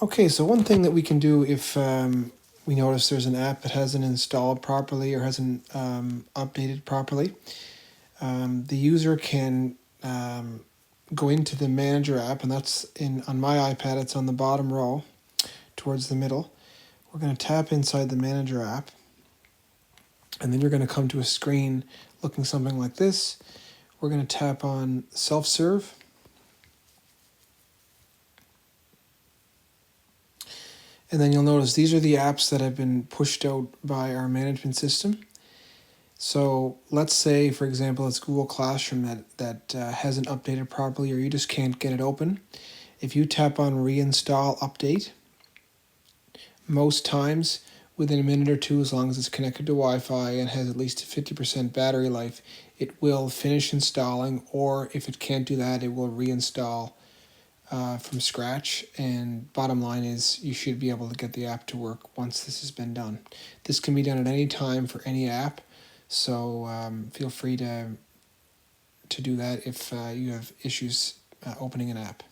Okay, so one thing that we can do if we notice there's an app that hasn't installed properly or hasn't updated properly, the user can go into the manager app, and that's on my iPad, it's on the bottom row towards the middle. We're going to tap inside the manager app, and then you're going to come to a screen looking something like this. We're going to tap on self-serve. And then you'll notice these are the apps that have been pushed out by our management system. So let's say, for example, it's Google Classroom that hasn't updated properly, or you just can't get it open. If you tap on reinstall update, most times within a minute or two, as long as it's connected to Wi-Fi and has at least 50% battery life, it will finish installing, or if it can't do that, it will reinstall from scratch. And bottom line is you should be able to get the app to work once this has been done. This can be done at any time for any app, so feel free to do that if you have issues opening an app.